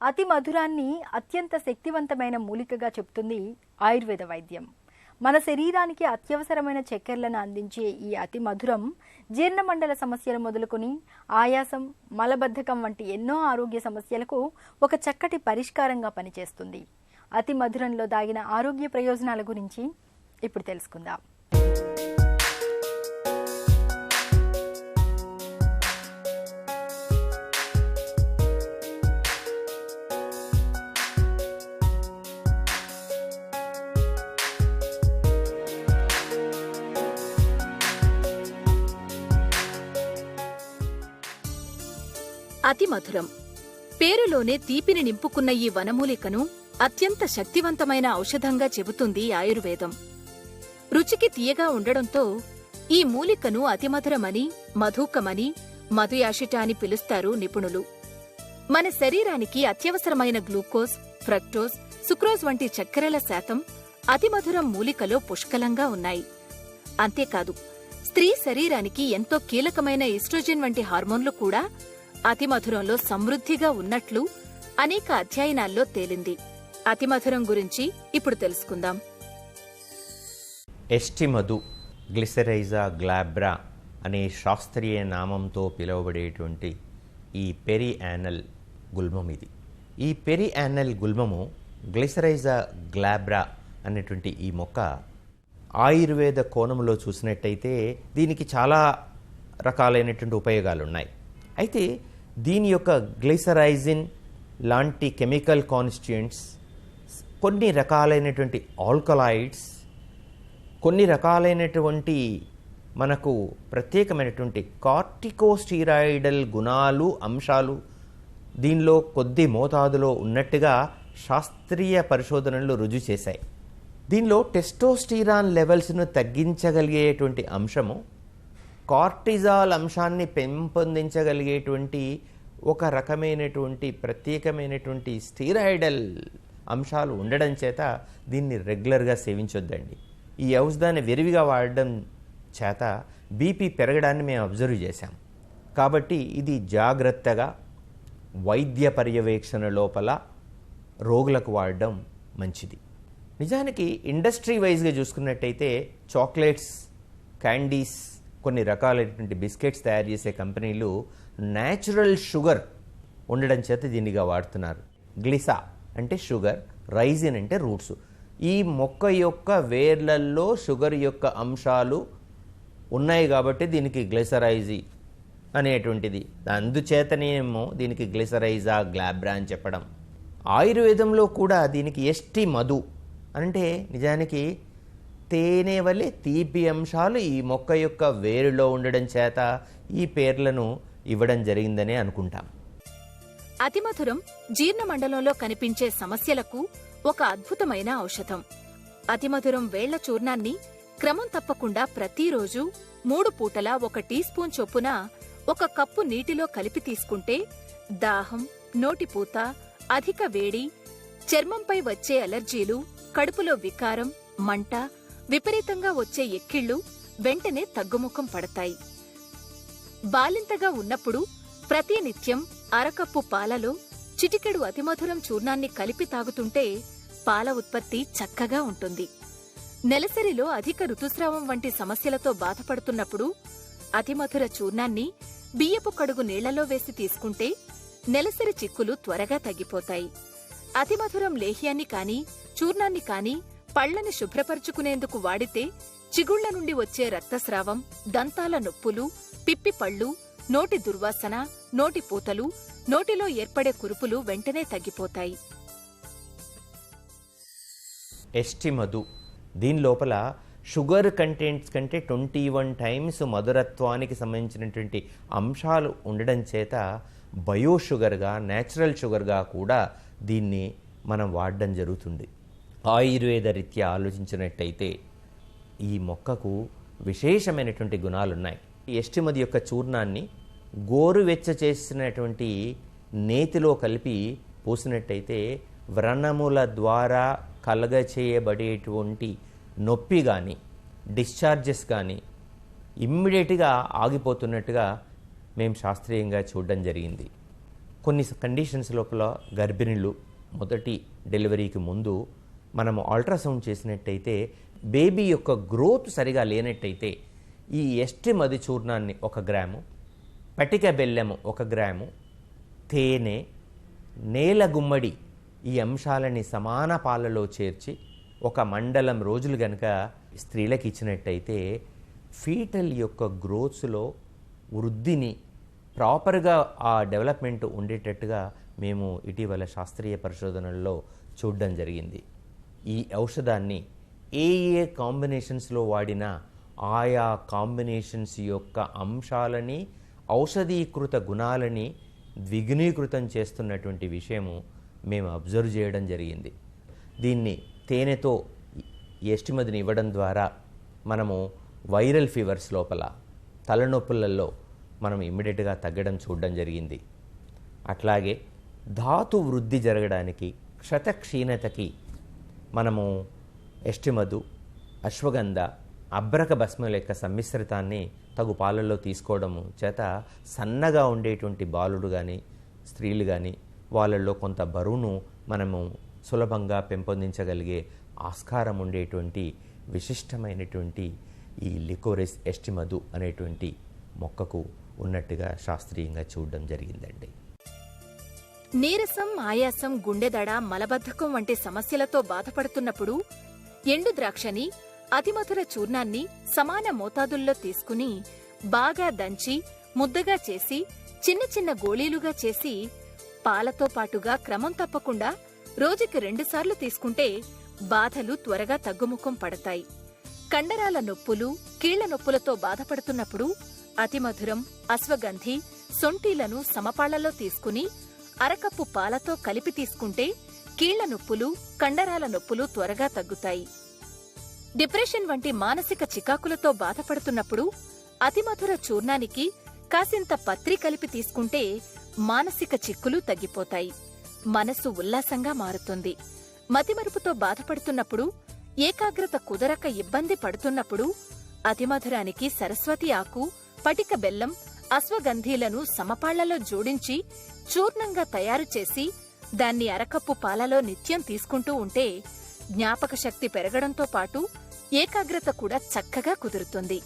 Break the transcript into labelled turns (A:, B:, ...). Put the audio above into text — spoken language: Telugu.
A: అతి మధురాన్ని అత్యంత శక్తివంతమైన మూలికగా చెప్తుంది ఆయుర్వేద వైద్యం. మన శరీరానికి అత్యవసరమైన చక్కెరలను అందించే ఈ అతి మధురం జీర్ణమండల సమస్యలు మొదలుకొని ఆయాసం, మలబద్ధకం వంటి ఎన్నో ఆరోగ్య సమస్యలకు ఒక చక్కటి పరిష్కారంగా పనిచేస్తుంది. అతి మధురంలో దాగిన ఆరోగ్య ప్రయోజనాల గురించి ఇప్పుడు తెలుసుకుందాం.
B: అతి మధురం పేరులోనే తీపిని నింపుకున్న ఈ వనమూలికను అత్యంత శక్తివంతమైన ఔషధంగా చెబుతుంది ఆయుర్వేదం. రుచికి తీయగా ఉండడంతో ఈ మూలికను అతిమధురమని, మధుకమని, మధుయాషిట అని పిలుస్తారు నిపుణులు. మన శరీరానికి అత్యవసరమైన గ్లూకోజ్, ఫ్రక్టోజ్, సుక్రోజ్ వంటి చక్కెరల శాతం అతిమధురం మూలికలో పుష్కలంగా ఉన్నాయి. అంతేకాదు, స్త్రీ శరీరానికి ఎంతో కీలకమైన ఈస్ట్రోజెన్ వంటి హార్మోన్లు కూడా అతిమధురంలో సమృద్ధిగా ఉన్నట్లు అనేక అధ్యయనాల్లో తేలింది. అతిమధురం గురించి ఇప్పుడు తెలుసుకుందాం.
C: ఎస్టిమధు, గ్లిసరైజా గ్లాబ్రా అనే శాస్త్రీయ నామంతో పిలువబడేటువంటి ఈ పెరియానల్ గుల్మం ఇది. ఈ పెరియానల్ గుల్మము, గ్లిసరైజా గ్లాబ్రా అనేటువంటి ఈ మొక్క ఆయుర్వేద కోణంలో చూసినట్టయితే దీనికి చాలా రకాలైనటువంటి ఉపయోగాలు ఉన్నాయి. అయితే దీని యొక్క గ్లిసరైజిన్ లాంటి కెమికల్ కాన్స్టిట్యూయెంట్స్, కొన్ని రకాలైనటువంటి ఆల్కలాయిడ్స్, కొన్ని రకాలైనటువంటి మనకు ప్రత్యేకమైనటువంటి కార్టికోస్టీరాయిడల్ గుణాలు, అంశాలు దీనిలో కొద్ది మోతాదులో ఉన్నట్టుగా శాస్త్రీయ పరిశోధనలు రుజువు చేశాయి. దీనిలో టెస్టోస్టిరాన్ లెవెల్స్ను తగ్గించగలిగేటువంటి అంశము, కార్టిజాల్ అంశాన్ని పెంపొందించగలిగేటువంటి ఒక రకమైనటువంటి ప్రత్యేకమైనటువంటి స్టీరాయిడల్ అంశాలు ఉండడం చేత దీన్ని రెగ్యులర్గా సేవించొద్దండి. ఈ ఔషధాన్ని విరివిగా వాడడం చేత బీపీ పెరగడాన్ని మేము అబ్జర్వ్ చేశాం. కాబట్టి ఇది జాగ్రత్తగా వైద్య పర్యవేక్షణ లోపల రోగులకు వాడడం మంచిది. నిజానికి ఇండస్ట్రీ వైజ్గా చూసుకున్నట్టయితే చాక్లెట్స్, క్యాండీస్, కొన్ని రకాలైనటువంటి బిస్కెట్స్ తయారు చేసే కంపెనీలు న్యాచురల్ షుగర్ ఉండడం చేత దీనిగా వాడుతున్నారు. గ్లిసా అంటే షుగర్, రైజిన్ అంటే రూట్స్. ఈ మొక్క యొక్క వేర్లల్లో షుగర్ యొక్క అంశాలు ఉన్నాయి కాబట్టి దీనికి గ్లిసరైజీ అనేటువంటిది, అందుచేతనేమో దీనికి గ్లిసరైజా గ్లాబ్రా అని చెప్పడం. ఆయుర్వేదంలో కూడా దీనికి ఎస్టి మధు అంటే నిజానికి తేనె వలె తీపి అంశాలు ఈ మొక్క యొక్క వేరులో ఉండడం చేత ఈ పేర్లను ఇవ్వడం జరిగిందనే అనుకుంటాం.
B: అతిమధురం జీర్ణమండలంలో కనిపించే సమస్యలకు ఒక అద్భుతమైన ఔషధం. అతిమధురం వేళ్ల చూర్ణాన్ని క్రమం తప్పకుండా ప్రతిరోజు 3 పూటలా 1 టీ స్పూన్ చొప్పున 1 కప్పు నీటిలో కలిపి తీసుకుంటే దాహం, నోటిపూత, అధిక వేడి, చర్మంపై వచ్చే అలర్జీలు, కడుపులో వికారం, మంట, విపరీతంగా వచ్చే ఎక్కిళ్లు వెంటనే తగ్గుముఖం పడతాయి. బాలింతగా ఉన్నప్పుడు ప్రతినిత్యం అరకప్పు పాలలో చిటికెడు అతిమధురం చూర్ణాన్ని కలిపి తాగుతుంటే పాల ఉత్పత్తి చక్కగా ఉంటుంది. నెలసరిలో అధిక ఋతుస్రావం వంటి సమస్యలతో బాధపడుతున్నప్పుడు అతిమధుర చూర్ణాన్ని బియ్యపు కడుగు నీళ్లలో వేసి తీసుకుంటే నెలసరి చిక్కులు త్వరగా తగ్గిపోతాయి. అతిమధురం లేహ్యాన్ని కాని, చూర్ణాన్ని కాని పళ్లని శుభ్రపరుచుకునేందుకు వాడితే చిగుళ్ల నుండి వచ్చే రక్తస్రావం, దంతాల నొప్పులు, పిప్పి పళ్ళు, నోటి దుర్వాసన, నోటి పూతలు, నోటిలో ఏర్పడే కురుపులు వెంటనే తగ్గిపోతాయి.
C: ఎస్టిమధు దీని లోపల షుగర్ కంటెంట్స్ కంటే 21 టైమ్స్ మధురత్వానికి సంబంధించినటువంటి అంశాలు ఉండడం చేత బయోషుగర్గా, న్యాచురల్ షుగర్గా కూడా దీన్ని మనం వాడడం జరుగుతుంది. ఆయుర్వేద రీత్యా ఆలోచించినట్టయితే ఈ మొక్కకు విశేషమైనటువంటి గుణాలున్నాయి. ఈ ఎస్టిమధు యొక్క చూర్ణాన్ని గోరువెచ్చ చేసినటువంటి నేతిలో కలిపి పోసినట్టయితే వ్రణముల ద్వారా కలగచేయబడేటువంటి నొప్పి కానీ, డిశ్చార్జెస్ కానీ ఇమ్మీడియట్గా ఆగిపోతున్నట్టుగా మేము శాస్త్రీయంగా చూడడం జరిగింది. కొన్ని కండిషన్స్ లోపల గర్భిణులు మొదటి డెలివరీకి ముందు మనము అల్ట్రాసౌండ్ చేసినట్టయితే బేబీ యొక్క గ్రోత్ సరిగా లేనట్టయితే ఈ ఎస్టిమది చూర్ణాన్ని 1 గ్రాము, పటిక బెల్లము 1 గ్రాము, తేనె, నేల గుమ్మడి ఈ అంశాలని సమాన పాలలో చేర్చి 1 మండలం రోజులు గనక స్త్రీలకు ఇచ్చినట్టయితే ఫీటల్ యొక్క గ్రోత్స్లో వృద్ధిని ప్రాపర్గా ఆ డెవలప్మెంట్ ఉండేటట్టుగా మేము ఇటీవల శాస్త్రీయ పరిశోధనల్లో చూడడం జరిగింది. ఈ ఔషధాన్ని ఏ కాంబినేషన్స్లో వాడినా ఆయా కాంబినేషన్స్ యొక్క అంశాలని, ఔషధీకృత గుణాలని ద్విగుణీకృతం చేస్తున్నటువంటి విషయము మేము అబ్జర్వ్ చేయడం జరిగింది. దీన్ని తేనెతో ఎస్టిమదిని ఇవ్వడం ద్వారా మనము వైరల్ ఫీవర్స్ లోపల తలనొప్పులలో మనం ఇమ్మీడియట్గా తగ్గడం చూడడం జరిగింది. అట్లాగే ధాతు వృద్ధి జరగడానికి, క్షతక్షీణతకి మనము ఎస్టిమదు, అశ్వగంధ, అబ్రక భస్మం యొక్క సమ్మిశ్రితాన్ని తగు పాలల్లో తీసుకోవడము చేత సన్నగా ఉండేటువంటి బాలుడు కానీ స్త్రీలు కానీ వాళ్ళల్లో కొంత బరువును మనము సులభంగా పెంపొందించగలిగే ఆస్కారం ఉండేటువంటి విశిష్టమైనటువంటి ఈ లికోరిస్ ఎస్టిమదు అనేటువంటి మొక్కకు ఉన్నట్టుగా శాస్త్రీయంగా చూడడం జరిగిందండి.
B: నీరసం, ఆయాసం, గుండెదడ, మలబద్ధకం వంటి సమస్యలతో బాధపడుతున్నప్పుడు ఎండు ద్రాక్షని, అతిమధుర చూర్ణాన్ని సమాన మోతాదుల్లో తీసుకుని బాగా దంచి ముద్దగా చేసి చిన్న చిన్న గోళీలుగా చేసి పాలతో పాటుగా క్రమం తప్పకుండా రోజుకి 2 సార్లు తీసుకుంటే బాధలు త్వరగా తగ్గుముఖం పడతాయి. కండరాల నొప్పులు, కీళ్ల నొప్పులతో బాధపడుతున్నప్పుడు అతిమధురం, అశ్వగంధి, సొంఠీలను సమపాళ్లలో తీసుకుని అరకప్పు పాలతో కలిపి తీసుకుంటే కీళ్ల నొప్పులు, కండరాల నొప్పులు త్వరగా తగ్గుతాయి. డిప్రెషన్ వంటి మానసిక చికాకులతో బాధపడుతున్నప్పుడు అతిమధుర చూర్ణానికి కాసింత పత్రి కలిపి తీసుకుంటే మానసిక చిక్కులు తగ్గిపోతాయి. మనసు ఉల్లాసంగా మారుతుంది. మతిమరుపుతో బాధపడుతున్నప్పుడు, ఏకాగ్రత కుదరక ఇబ్బంది పడుతున్నప్పుడు అతిమధురానికి సరస్వతి ఆకు, పటిక బెల్లం, అశ్వగంధీలను సమపాళ్లలో జోడించి చూర్ణంగా తయారు చేసి దాన్ని అరకప్పు పాలలో నిత్యం తీసుకుంటూ ఉంటే జ్ఞాపక శక్తి పెరగడంతో పాటు ఏకాగ్రత కూడా చక్కగా కుదురుతుంది.